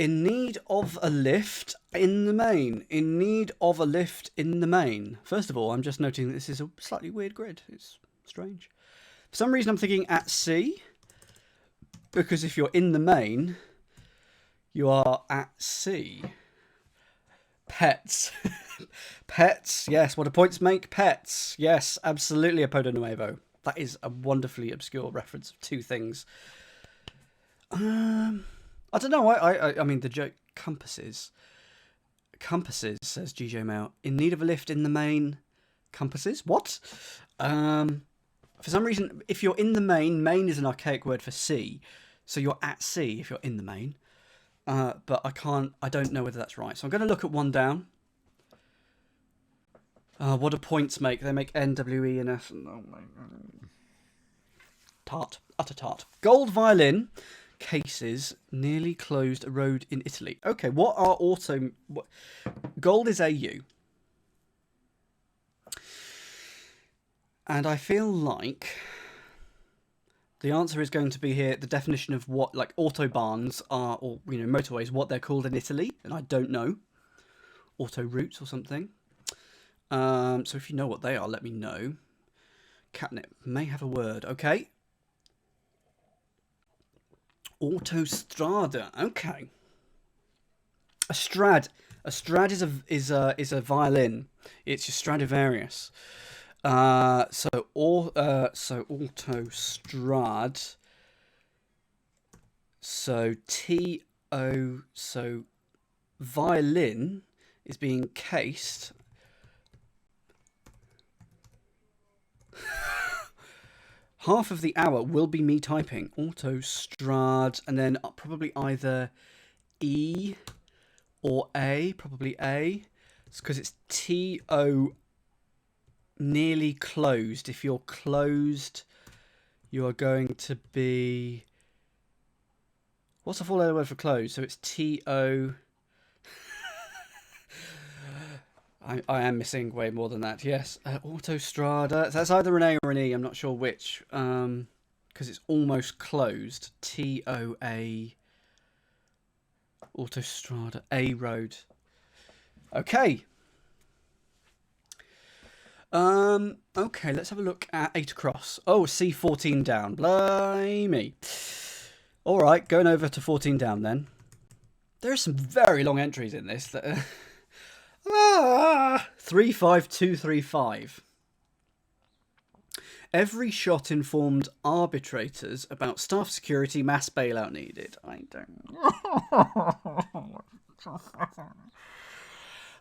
In need of a lift in the main. In need of a lift in the main. First of all, I'm just noting that this is a slightly weird grid. It's strange. For some reason, I'm thinking at sea. Because if you're in the main, you are at sea. Pets. Pets. Yes. What do points make? Pets. Yes. Absolutely a Podo Nuevo. That is a wonderfully obscure reference of two things. I don't know. I mean, the joke compasses. Compasses, says GJ Mail. In need of a lift in the main. Compasses? What? For some reason, if you're in the main is an archaic word for sea. So you're at sea if you're in the main. But I don't know whether that's right. So I'm going to look at one down. What do points make? They make N, W, E, and F. Oh my God. Tart. Utter tart. Gold violin. Cases nearly closed a road in Italy. Okay, what are auto... Gold is AU. And I feel like the answer is going to be here, the definition of what, like, autobahns are, or, you know, motorways, what they're called in Italy. And I don't know. Auto routes or something. So if you know what they are, let me know. Catnip may have a word. Okay. Autostrada. Okay. A strad is a violin. It's your Stradivarius. So autostrad. So so violin is being cased. Half of the hour will be me typing. Autostrad, and then probably either E or A. Probably A. It's because it's T-O nearly closed. If you're closed, you are going to be... What's the four-letter word for closed? So it's T-O... I am missing way more than that. Yes, Autostrada. That's either an A or an E. I'm not sure which. Because it's almost closed. T-O-A. Autostrada. A road. Okay. Okay, let's have a look at 8 across. Oh, C14 down. Blimey. All right, going over to 14 down then. There are some very long entries in this that... 35235. Every shot informed arbitrators about staff security mass bailout needed. I don't...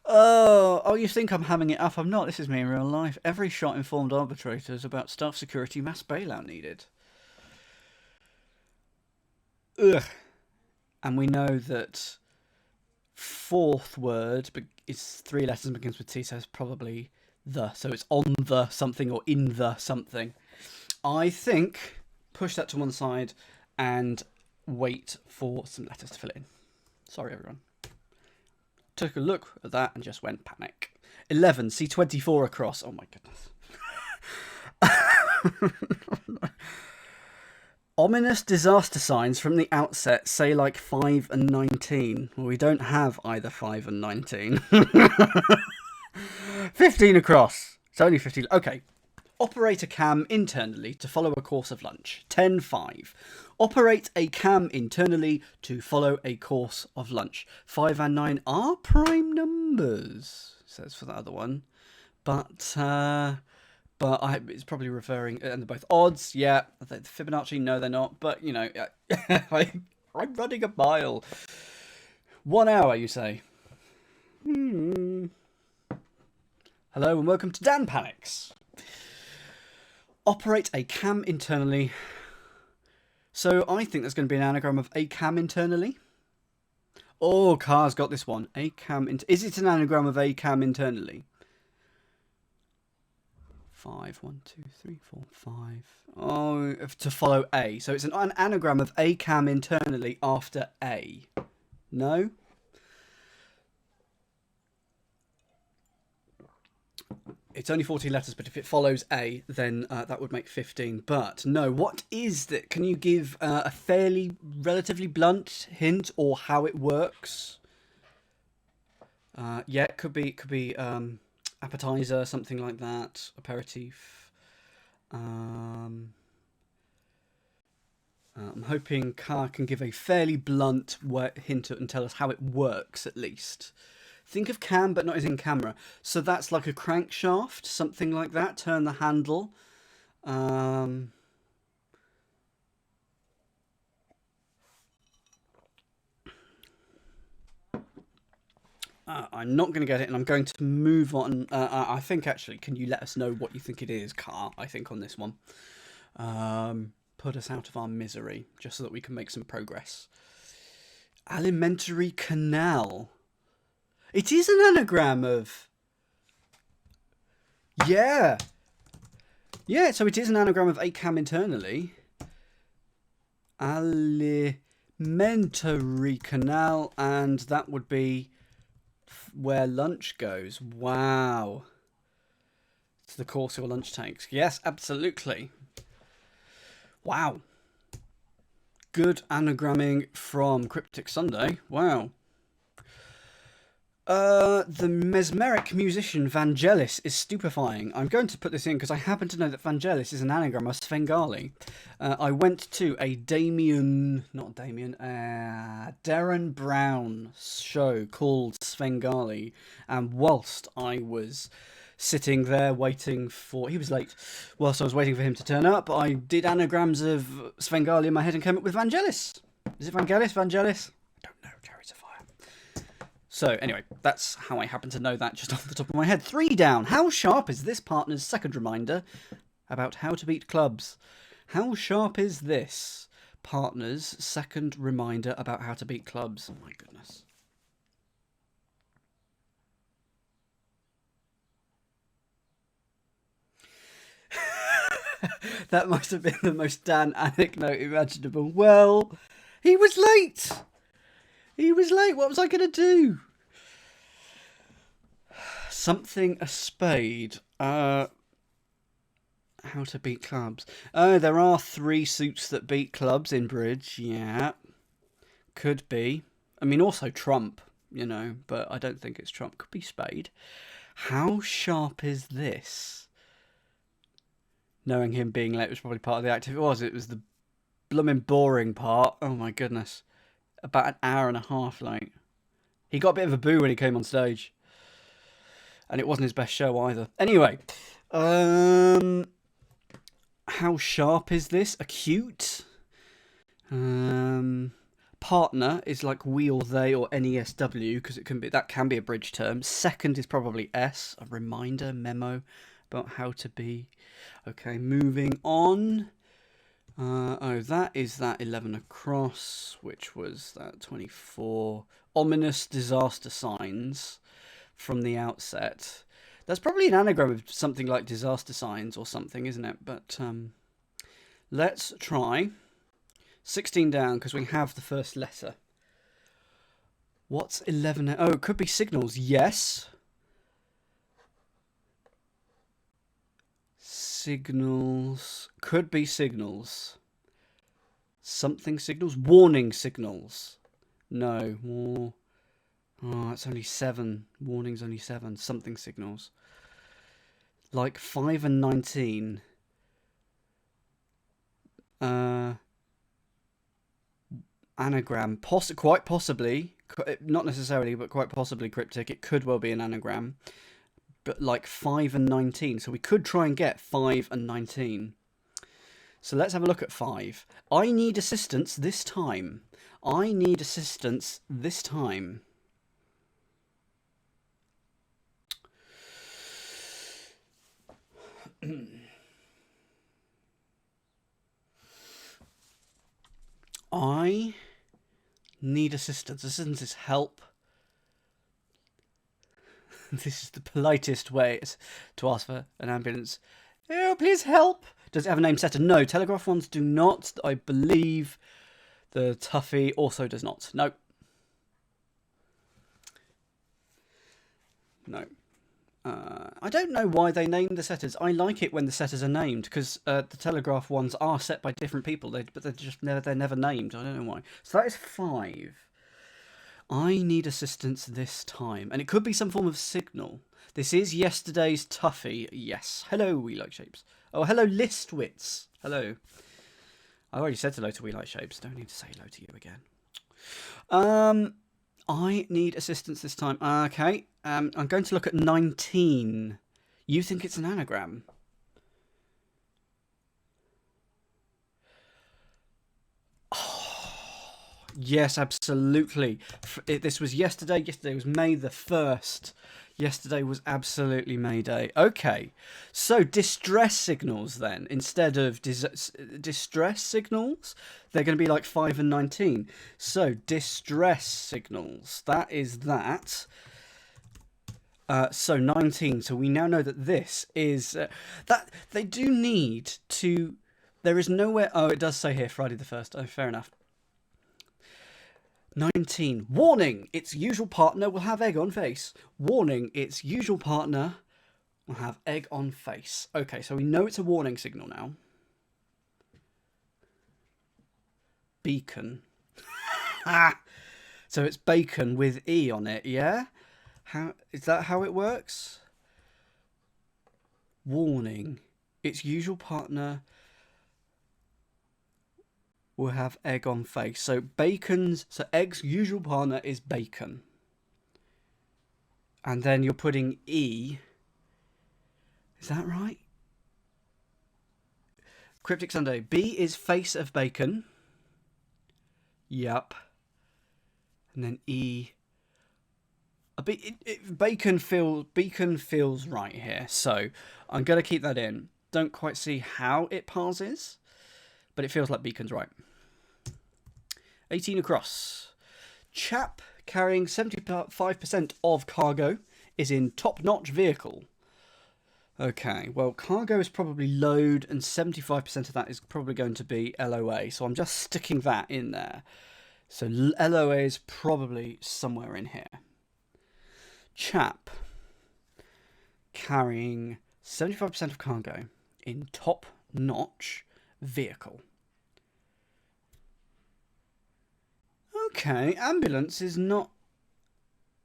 Oh, you think I'm hamming it up? I'm not. This is me in real life. Every shot informed arbitrators about staff security mass bailout needed. Ugh. And we know that fourth word is 3 letters and begins with T, so it's probably the. So it's on the something or in the something. I think push that to one side and wait for some letters to fill in. Sorry, everyone. Took a look at that and just went panic. 11, C24 across. Oh my goodness. Ominous disaster signs from the outset say like 5 and 19. Well, we don't have either 5 and 19. 15 across. It's only 15. Okay. Operate a cam internally to follow a course of lunch. 10-5. Operate a cam internally to follow a course of lunch. 5 and 9 are prime numbers, says for the other one. But it's probably referring, and they're both odds, yeah. Fibonacci, no, they're not. But, you know, I'm running a mile. 1 hour, you say? Hello and welcome to Dan Panics. Operate a cam internally. So I think there's going to be an anagram of a cam internally. Oh, Car's got this one. A cam. Is it an anagram of a cam internally? 5, 1, 2, 3, 4, 5. Oh, to follow A. So it's an anagram of a cam internally after A. No? It's only 14 letters, but if it follows A, then that would make 15. But no, what is that? Can you give a fairly, relatively blunt hint or how it works? Yeah, it could be appetizer, something like that, aperitif. I'm hoping Car can give a fairly blunt hint and tell us how it works, at least. Think of cam, but not as in camera. So that's like a crankshaft, something like that. Turn the handle. I'm not going to get it, and I'm going to move on. I think, actually, can you let us know what you think it is, Car, I think, on this one. Put us out of our misery, just so that we can make some progress. Alimentary canal. It is an anagram of... Yeah. Yeah, so it is an anagram of ACAM internally. Alimentary canal, and that would be where lunch goes. Wow. It's the course your lunch takes. Yes, absolutely. Wow. Good anagramming from Cryptic Sunday. Wow. The mesmeric musician Vangelis is stupefying. I'm going to put this in because I happen to know that Vangelis is an anagram of Svengali. I went to a Darren Brown show called Svengali, and whilst I was sitting there waiting for... He was late. Whilst I was waiting for him to turn up, I did anagrams of Svengali in my head and came up with Vangelis. Is it Vangelis? Vangelis? I don't know. Chariots of Fire. So, anyway, that's how I happen to know that just off the top of my head. 3 down. How sharp is this partner's second reminder about how to beat clubs? How sharp is this partner's second reminder about how to beat clubs? Oh, my goodness. That must have been the most Dan anecdote imaginable. Well, he was late. He was late. What was I going to do? Something a spade. How to beat clubs. Oh, there are 3 suits that beat clubs in bridge. Yeah. Could be. I mean, also trump, you know, but I don't think it's trump. Could be spade. How sharp is this? Knowing him being late was probably part of the act. If it was the blooming boring part. Oh my goodness. About an hour and a half late. He got a bit of a boo when he came on stage. And it wasn't his best show either. Anyway. How sharp is this? Acute? Partner is like we or they or NESW, because that can be a bridge term. Second is probably S, a reminder, memo about how to be. Okay, moving on. That is that 11 across, which was that 24. Ominous disaster signs from the outset. That's probably an anagram of something like disaster signs or something, isn't it? But let's try. 16 down, because we have the first letter. What's 11? Oh, it could be signals. Yes. Signals. Could be signals. Something signals. Warning signals. No. More. Oh, it's only 7. Warning's only 7. Something signals. Like 5 and 19. Anagram. Quite possibly. Not necessarily, but quite possibly cryptic. It could well be an anagram. But like 5 and 19. So we could try and get 5 and 19. So let's have a look at 5. I need assistance this time. I need assistance this time. I need assistance. Assistance is help. This is the politest way to ask for an ambulance. Oh, please help. Does it have a name setter? No. Telegraph ones do not. I believe the Toughie also does not. No. No. I don't know why they named the setters. I like it when the setters are named because the Telegraph ones are set by different people. But they're never named. I don't know why. So that is 5. I need assistance this time, and it could be some form of signal. This is yesterday's toughie. Yes. Hello, We Like Shapes. Oh, hello, Listwits. Hello. I already said hello to We Like Shapes. Don't need to say hello to you again. I need assistance this time. Okay. I'm going to look at 19. You think it's an anagram? Oh, yes, absolutely. This was yesterday. Yesterday was May the 1st. Yesterday was absolutely May Day. Okay, so distress signals then, instead of distress signals, they're going to be like 5 and 19. So distress signals, that is that. So 19. So we now know that this is that they do need to. There is nowhere. Oh, it does say here Friday the 1st. Oh, fair enough. 19. Warning, its usual partner will have egg on face. Warning, its usual partner will have egg on face. Okay, so we know it's a warning signal now. Beacon. So it's bacon with E on it, yeah? How is that how it works? Warning, its usual partner will have egg on face. So egg's usual partner is bacon. And then you're putting E. Is that right? Cryptic Sunday. B is face of bacon. Yup. And then E. Bacon feels right here. So I'm going to keep that in. Don't quite see how it parses, but it feels like beacon's right. 18 across. Chap carrying 75% of cargo is in top-notch vehicle. Okay, well, cargo is probably load, and 75% of that is probably going to be LOA. So I'm just sticking that in there. So LOA is probably somewhere in here. Chap carrying 75% of cargo in top-notch vehicle. Okay, ambulance is not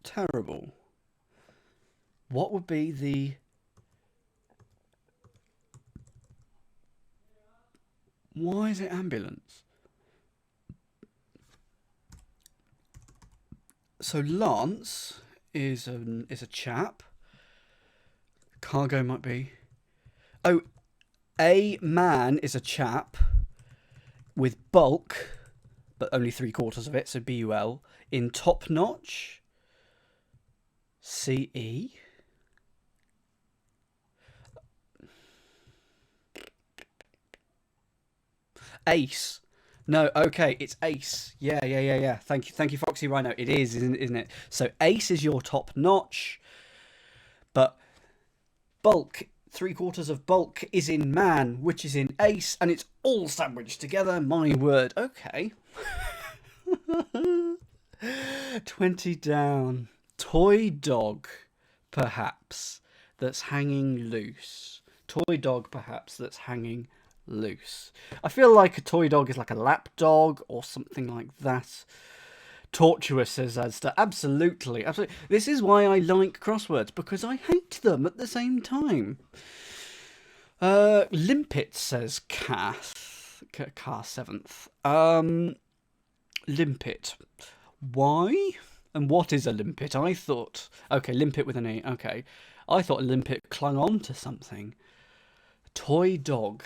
terrible. What would be the... Why is it ambulance? So Lance is a chap. Cargo might be... Oh, a man is a chap with bulk, but only 3/4 of it, so BUL, in top notch. CE. Ace. No, okay, it's Ace. Yeah. Thank you, Foxy Rhino. It is, isn't it? So Ace is your top notch, but bulk, 3/4 of bulk is in man, which is in Ace, and it's all sandwiched together. My word. Okay. 20 down. Toy dog, perhaps, that's hanging loose. Toy dog, perhaps, that's hanging loose. I feel like a toy dog is like a lap dog or something like that. Tortuous, says Asda. Absolutely. This is why I like crosswords, because I hate them at the same time. Limpet, says Cath. Car 7th. Limpet. Why? And what is a limpet? I thought... Okay, limpet with an E. Okay. I thought a limpet clung on to something. Toy dog.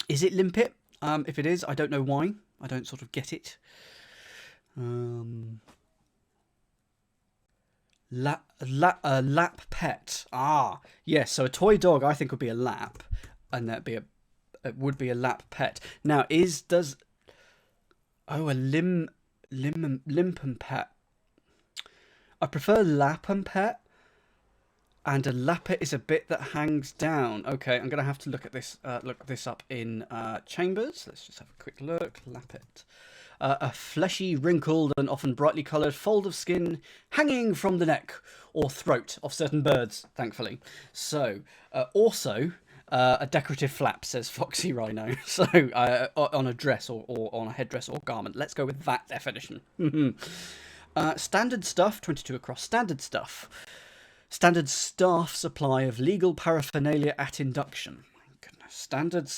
Is it limpet? If it is, I don't know why. I don't sort of get it. Lap pet. Ah, yes. So a toy dog, I think, would be a lap, and it would be a lap pet. Now, a limp and pet. I prefer lap and pet, and a lappet is a bit that hangs down. Okay, I'm gonna have to look at this. Look this up in Chambers. Let's just have a quick look. Lappet. A fleshy, wrinkled, and often brightly coloured fold of skin hanging from the neck or throat of certain birds, thankfully. So, also, a decorative flap, says Foxy Rhino. So, on a dress or on a headdress or garment. Let's go with that definition. Standard stuff, 22 across. Standard stuff. Standard staff supply of legal paraphernalia at induction. My goodness. Standard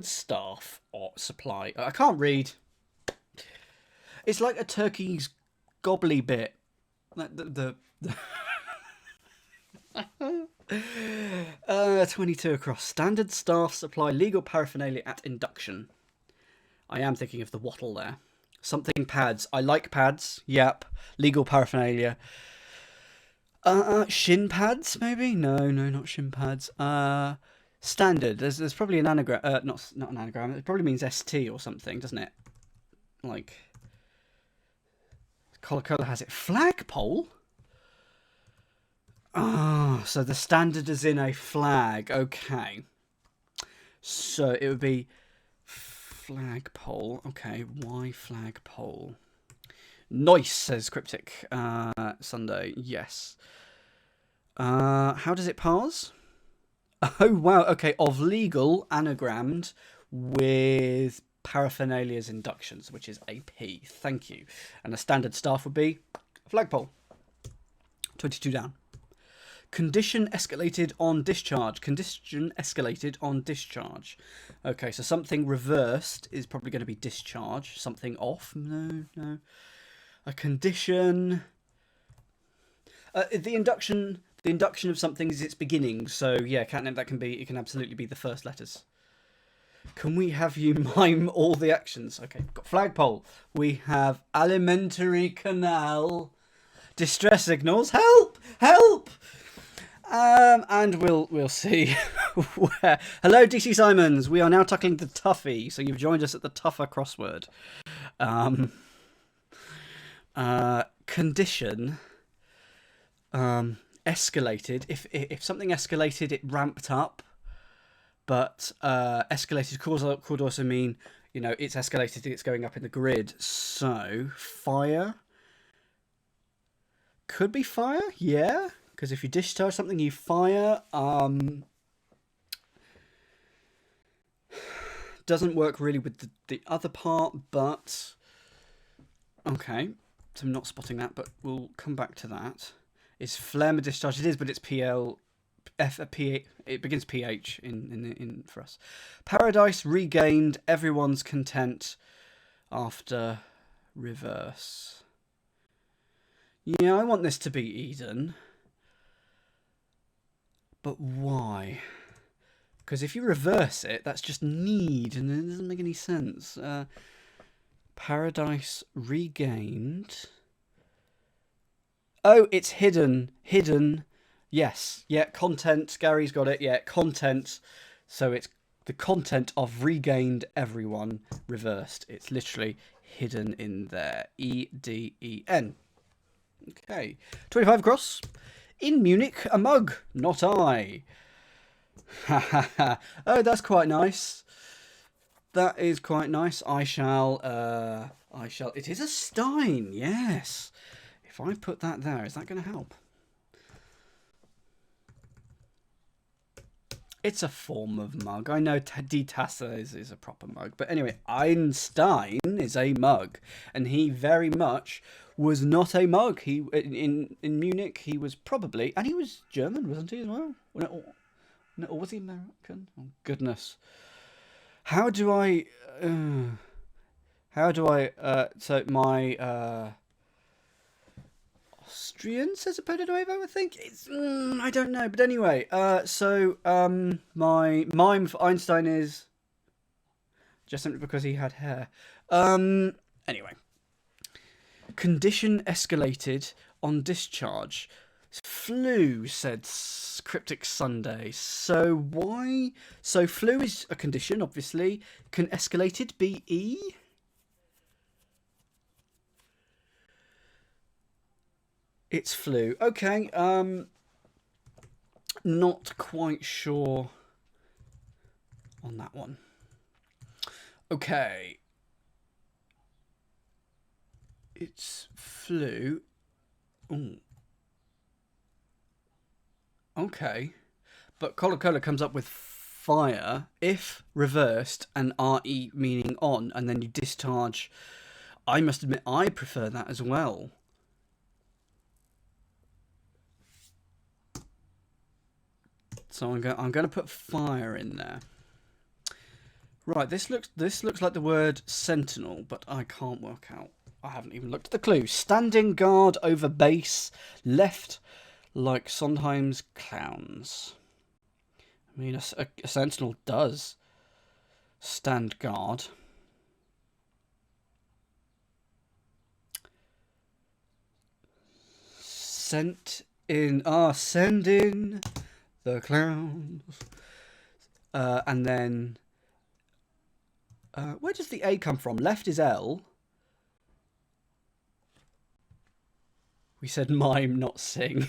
staff or supply. I can't read. It's like a turkey's gobbly bit. The 22 across. Standard staff supply legal paraphernalia at induction. I am thinking of the wattle there. Something pads. I like pads. Yep. Legal paraphernalia. Shin pads, maybe? No, not shin pads. Standard. There's probably an anagram. Not an anagram. It probably means ST or something, doesn't it? Like, Coca-Cola has it. Flagpole? Ah, so the standard is in a flag. Okay. So it would be flagpole. Okay, why flagpole? Nice, says Cryptic Sunday. Yes. How does it parse? Oh, wow. Okay, of legal, anagrammed, with paraphernalia's inductions, which is AP. Thank you. And the standard staff would be flagpole. 22 down. Condition escalated on discharge. Condition escalated on discharge. Okay, so something reversed is probably going to be discharge. Something off? No. A condition. The induction of something is its beginning. So yeah, catnip. It can absolutely be the first letters. Can we have you mime all the actions? Okay, got flagpole. We have alimentary canal. Distress signals. Help! Help! And we'll see where. Hello, DC Simons. We are now tackling the toughie. So you've joined us at the tougher crossword. Condition. Escalated. If something escalated, it ramped up. But escalated could also mean, it's escalated. It's going up in the grid. So fire. Could be fire. Yeah. Because if you discharge something, you fire. Doesn't work really with the other part, but okay. So I'm not spotting that, but we'll come back to that. Is phlegm a discharge? It is, but it's PL. It begins PH in for us. Paradise regained. Everyone's content after reverse. Yeah, I want this to be Eden. But why? Because if you reverse it, that's just need, and it doesn't make any sense. Paradise regained. Oh, it's hidden. Hidden. Yes. Yeah, content. Gary's got it. Yeah, content. So it's the content of regained everyone reversed. It's literally hidden in there. EDEN. Okay. 25 across. In Munich, a mug, not I. Oh, that's quite nice. That is quite nice. I shall. It is a stein, yes. If I put that there, is that going to help? It's a form of mug. I know Die Tasse is a proper mug. But anyway, Einstein is a mug. And he very much was not a mug. He in Munich, he was probably... And he was German, wasn't he, as well? Or was he American? Oh, goodness. How do I... so my... Austrian says a wave, I would think. It's I don't know, but anyway. My mime for Einstein is just simply because he had hair. Anyway, condition escalated on discharge. Flu, said Cryptic Sunday. So why? So flu is a condition, obviously. Can escalated be E? It's flu. Okay. Not quite sure on that one. Okay. It's flew. Ooh. Okay. But Coca-Cola comes up with fire if reversed and RE meaning on, and then you discharge. I must admit, I prefer that as well. So I'm going to put fire in there. Right, this looks like the word sentinel, but I can't work out. I haven't even looked at the clue. Standing guard over base, left like Sondheim's clowns. I mean, a sentinel does stand guard. Send in the clowns. And then, where does the A come from? Left is L. We said mime, not sing.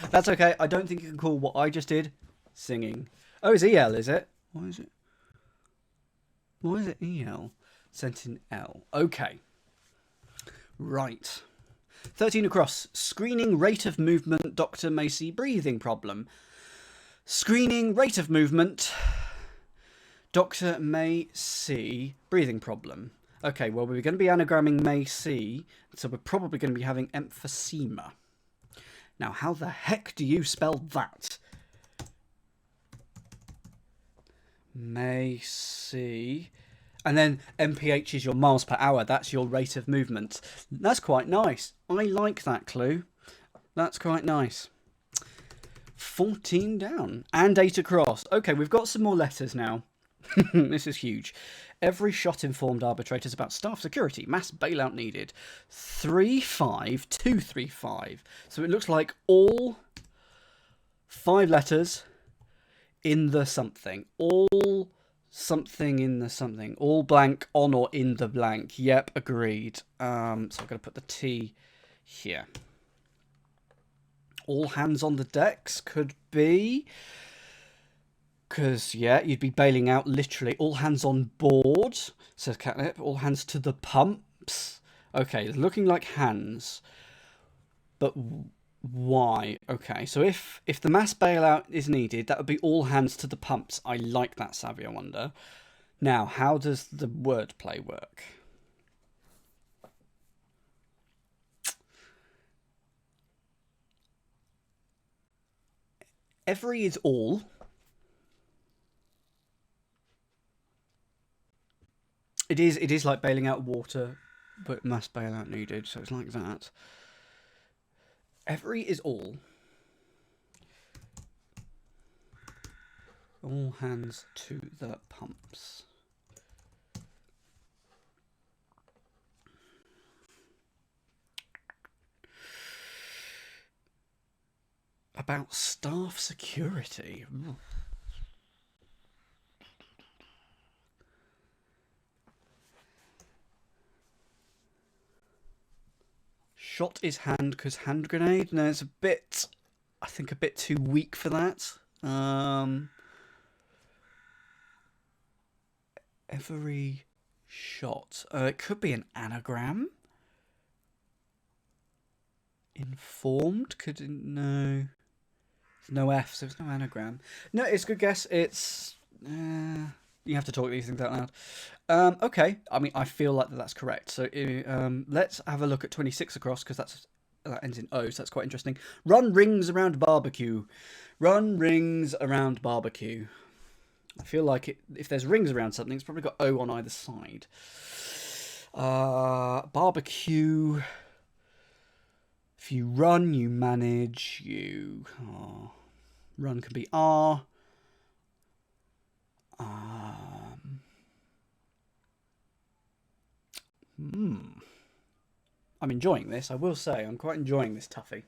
That's okay. I don't think you can call what I just did singing. Oh, it's EL, is it? Why is it EL? Sentinel. Okay. Right. 13 across. Screening rate of movement. Dr. Macy breathing problem. Screening rate of movement. Dr. Macy breathing problem. Okay, well, we're going to be anagramming Macy, so we're probably going to be having emphysema. Now, how the heck do you spell that? Macy. And then mph is your miles per hour. That's your rate of movement. That's quite nice. I like that clue. That's quite nice. 14 down. And 8 across. Okay, we've got some more letters now. This is huge. Every shot informed arbitrators about staff security. Mass bailout needed. 35235. So it looks like all 5 letters in the something. All something in the something. All blank on or in the blank. Yep, agreed. So I'm going to put the T here. All hands on the decks could be... Because, yeah, you'd be bailing out literally. All hands on board, says Catnip. All hands to the pumps. Okay, looking like hands. But why? Okay, so if the mass bailout is needed, that would be all hands to the pumps. I like that, Savvy, I wonder. Now, how does the wordplay work? Every is all. It is like bailing out water, but mass bailout needed, so it's like that. Every is all. All hands to the pumps. About staff security. Ooh. Shot is hand because hand grenade. No, it's a bit, I think, a bit too weak for that. Every shot. It could be an anagram. Informed could no. There's no F, so it's no anagram. No, it's a good guess. It's you have to talk these things out loud. Okay, I mean, I feel like that's correct. So let's have a look at 26 across, because that ends in O, so that's quite interesting. Run rings around barbecue. Run rings around barbecue. I feel like if there's rings around something, it's probably got O on either side. Barbecue. If you run, you manage. Run can be R. I'm enjoying this, I will say. I'm quite enjoying this toughie.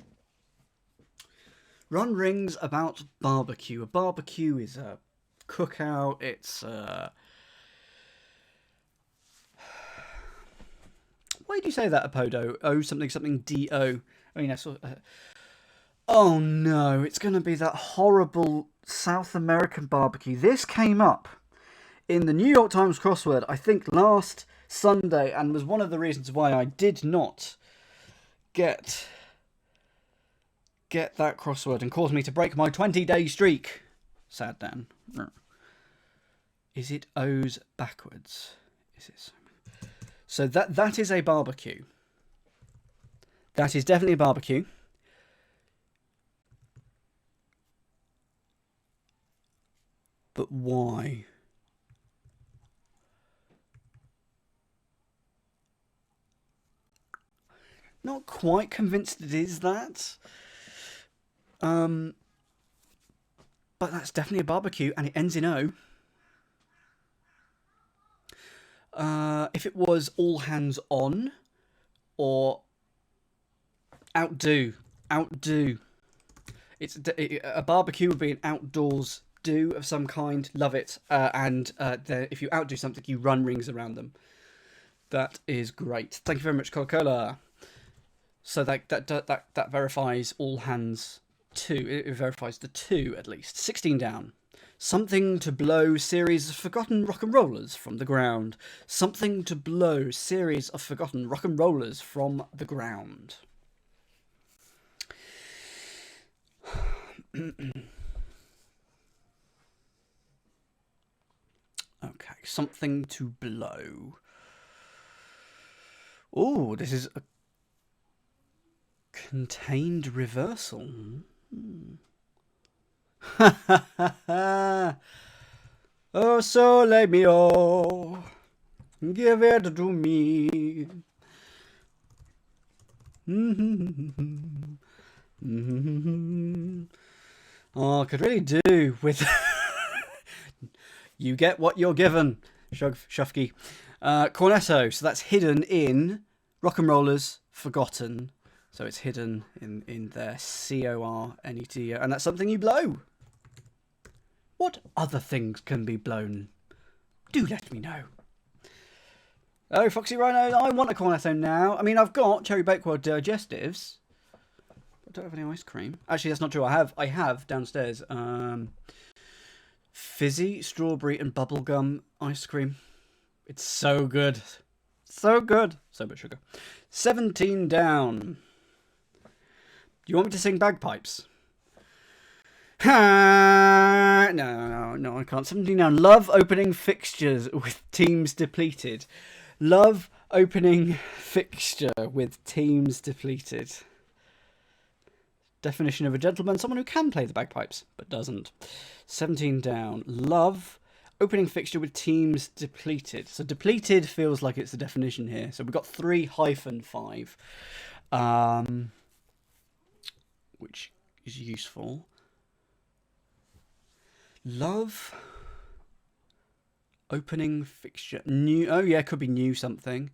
Run rings about barbecue. A barbecue is a cookout. It's why do you say that, Apodo? O something something D-O. I mean, oh no, it's going to be that horrible South American barbecue. This came up in the New York Times crossword, I think, last Sunday, and was one of the reasons why I did not get that crossword and caused me to break my 20-day streak. Sad Dan. Is it O's backwards? Is it? So that is a barbecue. That is definitely a barbecue. But why? Not quite convinced it is that. But that's definitely a barbecue, and it ends in O. If it was all hands on, or outdo. A barbecue would be an outdoors do of some kind. Love it. If you outdo something, you run rings around them. That is great. Thank you very much, Coca-Cola. So that verifies all hands 2. It verifies the 2 at least. 16 down. Something to blow, series of forgotten rock and rollers from the ground. Something to blow, series of forgotten rock and rollers from the ground. Okay, something to blow. Oh, this is a contained reversal. Oh, sole mio, give it to me. Oh, I could really do with you get what you're given, Shufky. Cornetto, so that's hidden in Rock and Rollers Forgotten. So it's hidden in there, C-O-R-N-E-T, and that's something you blow. What other things can be blown? Do let me know. Oh, Foxy Rhino, I want a Cornetto now. I mean, I've got Cherry Bakewell digestives. I don't have any ice cream. Actually, that's not true. I have downstairs fizzy, strawberry, and bubblegum ice cream. It's so good. So good. So much sugar. 17 down. Do you want me to sing bagpipes? No, I can't. 17 down. Love opening fixtures with teams depleted. Love opening fixture with teams depleted. Definition of a gentleman, someone who can play the bagpipes, but doesn't. 17 down. Love opening fixture with teams depleted. So depleted feels like it's the definition here. So we've got 3-5. Which is useful. Love opening fixture. New. Oh yeah, could be new something.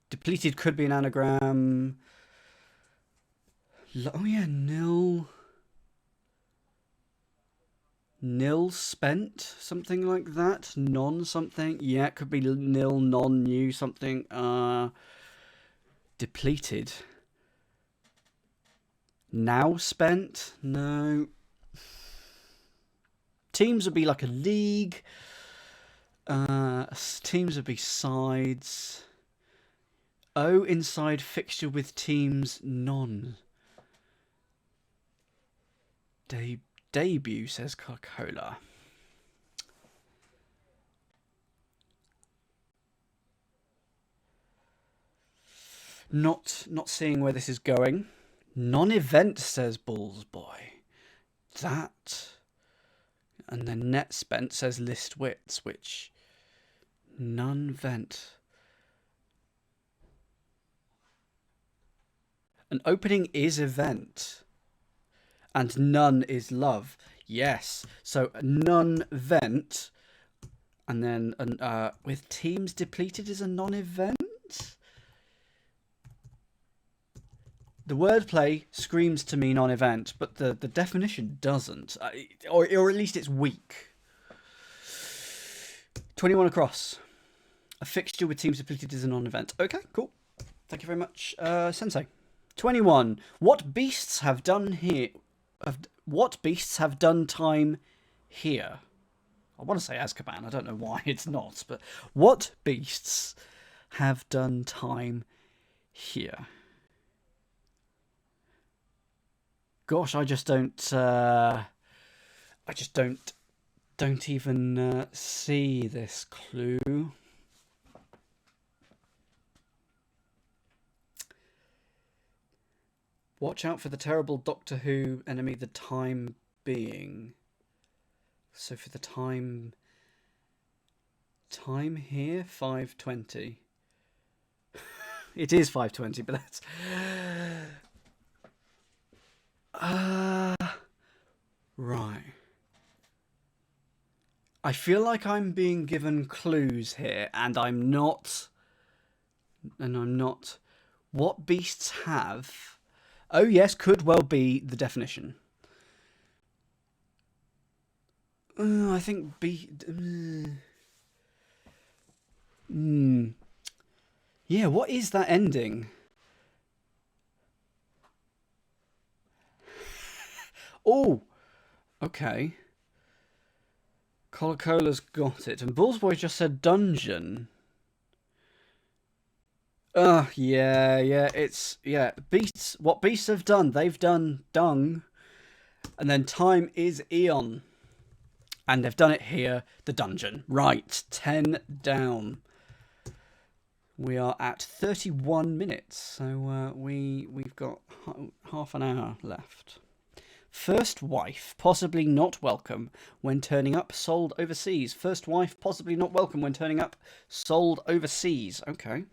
Depleted could be an anagram. Oh yeah, nil spent, something like that. Non something. Yeah, it could be nil, non, new something. Depleted. Now spent? No. Teams would be like a league. Teams would be sides. O inside fixture with teams non. Debut, says Coca-Cola. Not seeing where this is going. Non-event, says Bulls Boy. That. And then net spent, says List Wits, which non-vent. An opening is event. And none is love. Yes. So non-vent. And then with teams depleted is a non-event. The wordplay screams to me non-event, but the definition doesn't. Or at least it's weak. 21 across. A fixture with teams depleted is a non-event. Okay, cool. Thank you very much, Sensei. 21. What beasts have done here? What beasts have done time here? I want to say Azkaban. I don't know why it's not, but what beasts have done time here. Gosh, I just don't even see this clue. Watch out for the terrible Doctor Who enemy, the time being. So for the time here, 5:20. It is 5:20, but that's right. I feel like I'm being given clues here, and I'm not. What beasts have? Oh yes, could well be the definition. I think Yeah, what is that ending? Oh, okay. Cola-Cola's got it. And Bullsboy just said dungeon. Yeah, it's, yeah. Beasts, what beasts have done? They've done dung. And then time is eon. And they've done it here, the dungeon. Right, 10 down. We are at 31 minutes, so we've got half an hour left. First wife, possibly not welcome when turning up, sold overseas. First wife, possibly not welcome when turning up, sold overseas. Okay.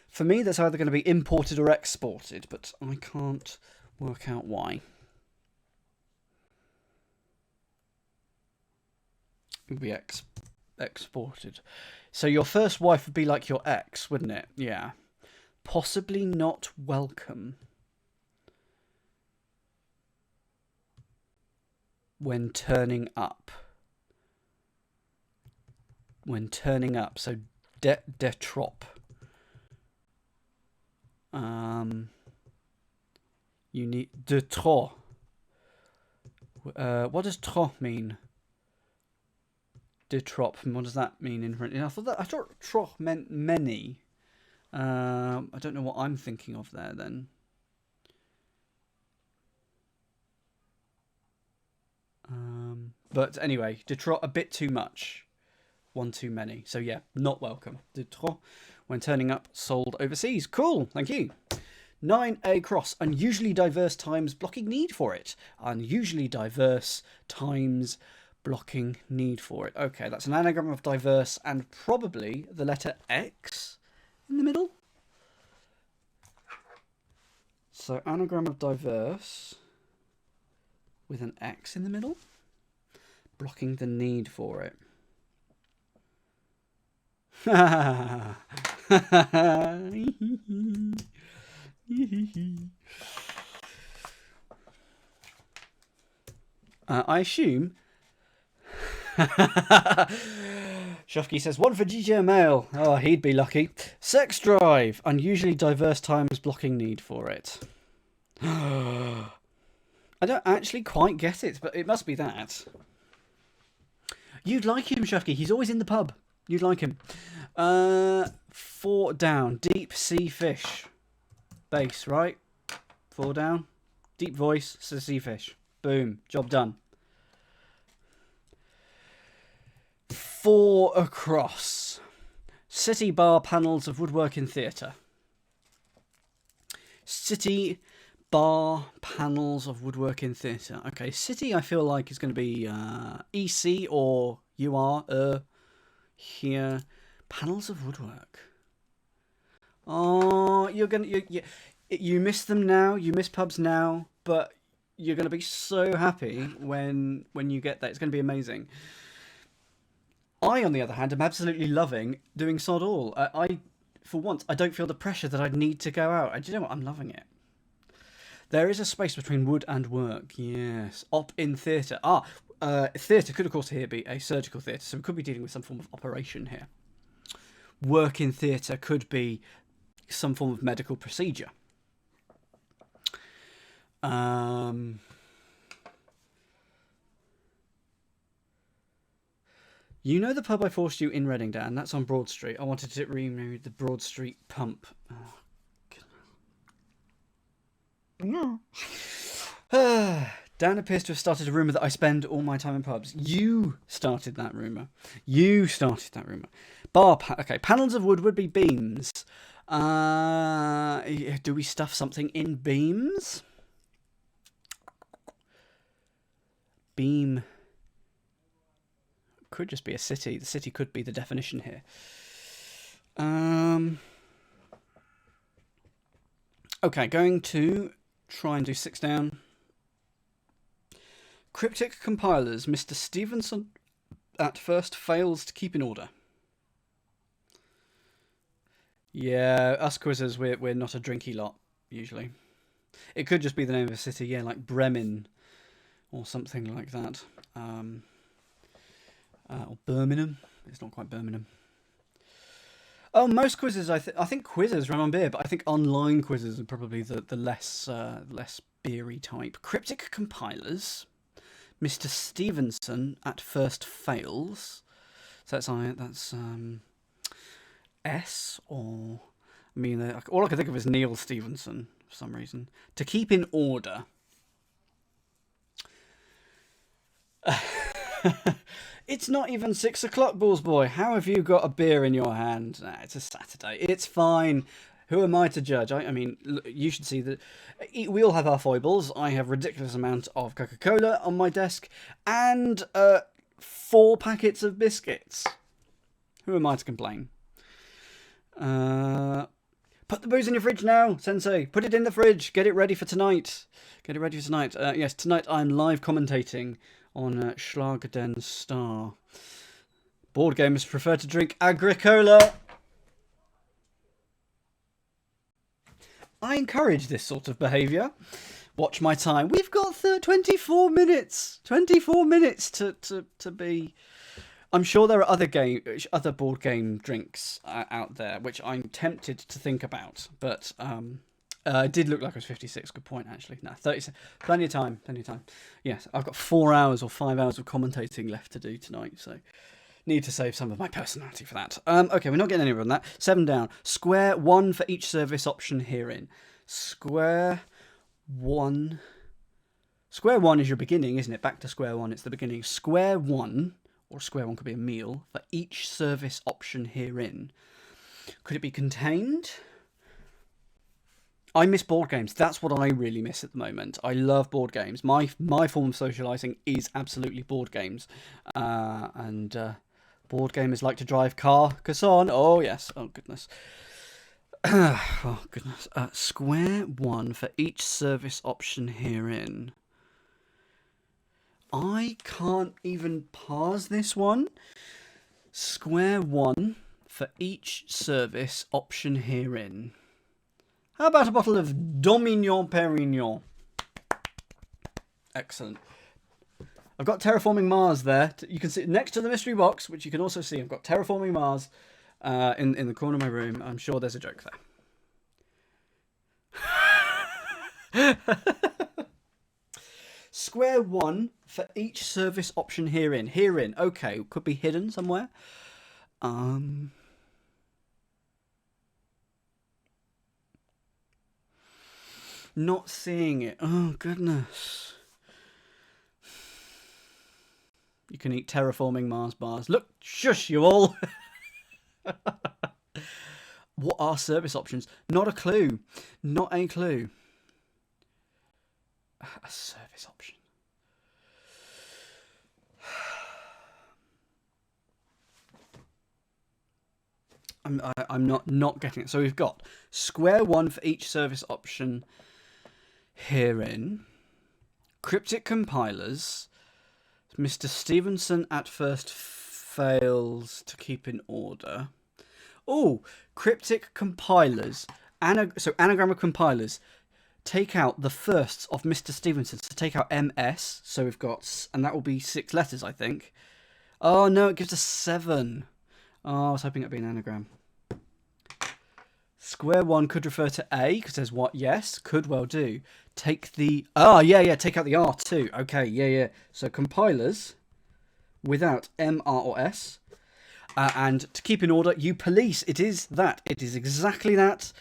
For me, that's either going to be imported or exported, but I can't work out why. It would be exported. So your first wife would be like your ex, wouldn't it? Yeah. Possibly not welcome when turning up. When turning up. So de trop. You need de trop. What does trop mean? De trop. What does that mean in French? I thought trop meant many. I don't know what I'm thinking of there then. But anyway, de trop, a bit too much. One too many. So yeah, not welcome. De trop when turning up, sold overseas. Cool, thank you. 9A cross, unusually diverse times blocking need for it. Unusually diverse times blocking need for it. Okay, that's an anagram of diverse and probably the letter X in the middle. So anagram of diverse with an X in the middle, blocking the need for it. I assume. Shofky says, one for DJ Mail. Oh, he'd be lucky. Sex drive. Unusually diverse times blocking need for it. I don't actually quite get it, but it must be that. You'd like him, Shofky. He's always in the pub. You'd like him. 4 down. Deep sea fish. Bass, right? 4 down. Deep voice, sea fish. Boom. Job done. 4 across. City bar panels of woodworking theatre. City bar panels of woodworking theatre. Okay, city I feel like is going to be EC or UR. Here. Panels of woodwork. Oh, you miss them now. You miss pubs now, but you're going to be so happy when you get that. It's going to be amazing. I, on the other hand, am absolutely loving doing sod all. For once, I don't feel the pressure that I need to go out. And do you know what? I'm loving it. There is a space between wood and work. Yes. Op in theatre. Theatre could, of course, here be a surgical theatre. So we could be dealing with some form of operation here. Work in theatre could be some form of medical procedure. You know the pub I forced you in Reading, Dan? That's on Broad Street. I wanted to rename the Broad Street Pump. Oh, no. Dan appears to have started a rumour that I spend all my time in pubs. You started that rumour. Okay, panels of wood would be beams. Do we stuff something in beams? Beam could just be a city. The city could be the definition here. Okay, going to try and do 6 down. Cryptic compilers. Mr. Stevenson at first fails to keep in order. Yeah, us quizzers, we're not a drinky lot, usually. It could just be the name of a city, yeah, like Bremen or something like that. Or Birmingham. It's not quite Birmingham. Oh, most quizzes, I think quizzes run on beer, but I think online quizzes are probably the less beery type. Cryptic compilers. Mr. Stevenson at first fails. So that's S, or I mean, all I can think of is Neil Stevenson for some reason. To keep in order. It's not even 6 o'clock, Balls Boy. How have you got a beer in your hand? Nah, it's a Saturday. It's fine. Who am I to judge? I mean, you should see that we all have our foibles. I have a ridiculous amount of Coca-Cola on my desk and 4 packets of biscuits. Who am I to complain? Put the booze in your fridge now, Sensei. Put it in the fridge. Get it ready for tonight. Yes, tonight I'm live commentating on Schlag den Star. Board gamers prefer to drink Agricola. I encourage this sort of behaviour. Watch my time. We've got 24 minutes. 24 minutes to be... I'm sure there are other board game drinks out there, which I'm tempted to think about. But it did look like it was 56. Good point, actually. No, 30. Plenty of time. Yes, I've got 4 hours or 5 hours of commentating left to do tonight, so... Need to save some of my personality for that. Okay, we're not getting anywhere on that. 7 down. Square 1 for each service option herein. Square 1. Square 1 is your beginning, isn't it? Back to square 1, it's the beginning. Square 1, or square 1 could be a meal, for each service option herein. Could it be contained? I miss board games. That's what I really miss at the moment. I love board games. My form of socialising is absolutely board games. Board gamers like to drive car. Casson. Oh, yes. Oh, goodness. Oh, goodness. Square 1 for each service option herein. I can't even parse this one. Square 1 for each service option herein. How about a bottle of Dominion Perignon? Excellent. I've got Terraforming Mars there. You can see next to the mystery box, which you can also see. I've got Terraforming Mars in the corner of my room. I'm sure there's a joke there. Square 1 for each service option herein. Herein, okay, could be hidden somewhere. Not seeing it. Oh, goodness. You can eat Terraforming Mars bars. Look, shush, you all. What are service options? Not a clue. Not a clue. A service option. I'm not getting it. So we've got square 1 for each service option herein. Cryptic compilers. Mr. Stevenson at first fails to keep in order. Oh, cryptic compilers. So anagram of compilers. Take out the firsts of Mr. Stevenson. So take out MS. So we've got, and that will be 6 letters, I think. Oh no, it gives us 7. Oh, I was hoping it'd be an anagram. Square 1 could refer to A, because there's what? Yes, could well do. Take the... Oh, yeah, take out the R too. Okay, yeah. So compilers without M, R, or S. And to keep in order, you police. It is that. It is exactly that.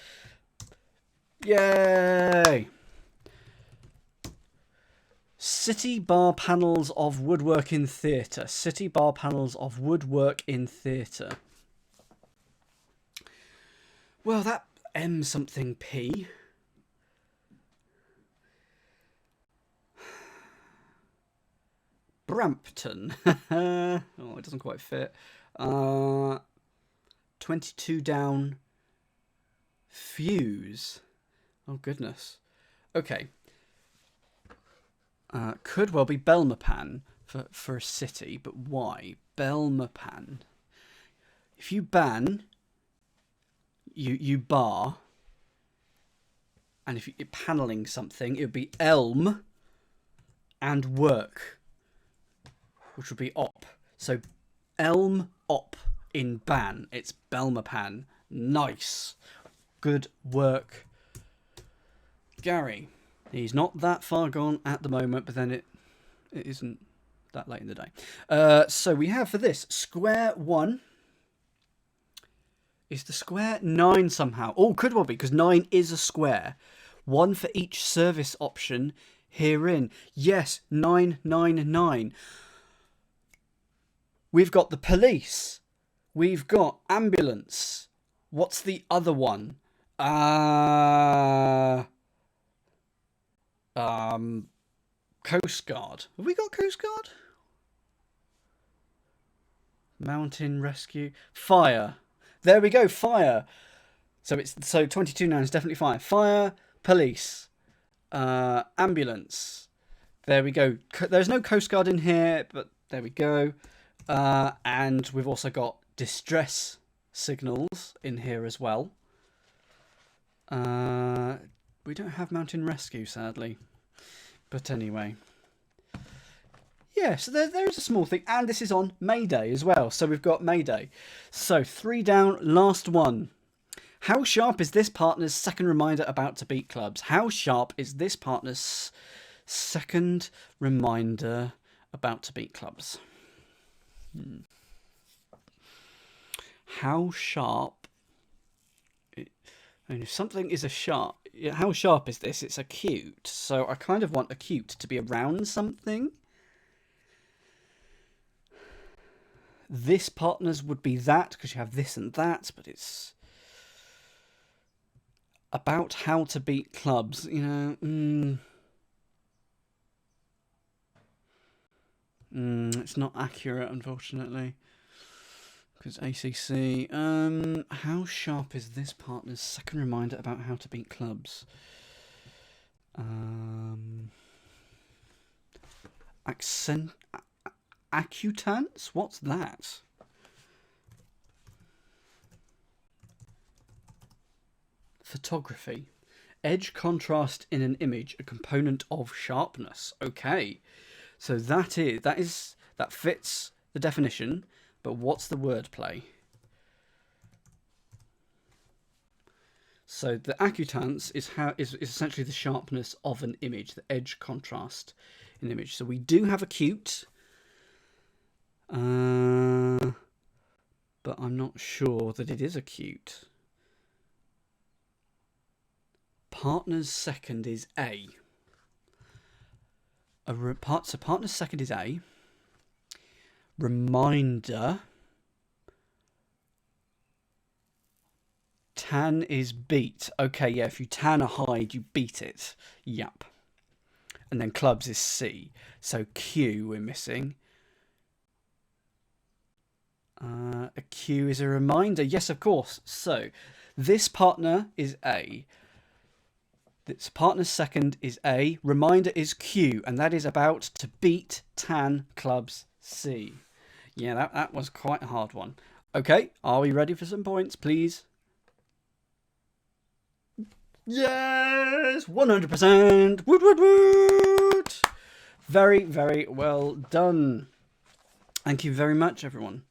Yay! City bar panels of woodwork in theatre. City bar panels of woodwork in theatre. Well, that M something P. Brampton. Oh, it doesn't quite fit. 22 down. Fuse. Oh, goodness. Okay. Could well be Belmopan for a city, but why? Belmopan. If you ban, you bar, and if you're panelling something, it would be elm and work, which would be op. So elm op in ban. It's Belmopan. Nice. Good work, Gary. He's not that far gone at the moment, but then it isn't that late in the day. So we have for this, square 1. Is the square 9 somehow? Oh, could well be, because 9 is a square. 1 for each service option herein. Yes, 999. We've got the police. We've got ambulance. What's the other one? Coast Guard. Have we got Coast Guard? Mountain Rescue. Fire. There we go, fire. So 22.9 is definitely fire. Fire, police, ambulance. There we go. There's no Coast Guard in here, but there we go. And we've also got distress signals in here as well. We don't have Mountain Rescue, sadly. But anyway. Yeah, so there is a small thing. And this is on Mayday as well. So we've got Mayday. So 3 down, last one. How sharp is this partner's second reminder about to beat clubs? How sharp is this partner's second reminder about to beat clubs? How sharp? And if something is a sharp, how sharp is this? It's acute. So I kind of want acute to be around something. This partner's would be that, because you have this and that, but it's about how to beat clubs, you know. It's not accurate, unfortunately. Because ACC, how sharp is this partner's second reminder about how to beat clubs? Accutance? What's that? Photography. Edge contrast in an image, a component of sharpness. Okay. So that fits the definition. But what's the wordplay? So the accutance is essentially the sharpness of an image, the edge contrast in an image. So we do have acute, but I'm not sure that it is acute. Partner's second is A. So partner's second is A. Reminder. Tan is beat. Okay, yeah, if you tan a hide, you beat it. Yep. And then clubs is C. So Q we're missing. A Q is a reminder. Yes, of course. So this partner is A. This partner's second is A. Reminder is Q. And that is about to beat tan clubs C. Yeah, that was quite a hard one. Okay, are we ready for some points, please? Yes! 100%! Woot, woot, woot! Very, very well done. Thank you very much, everyone.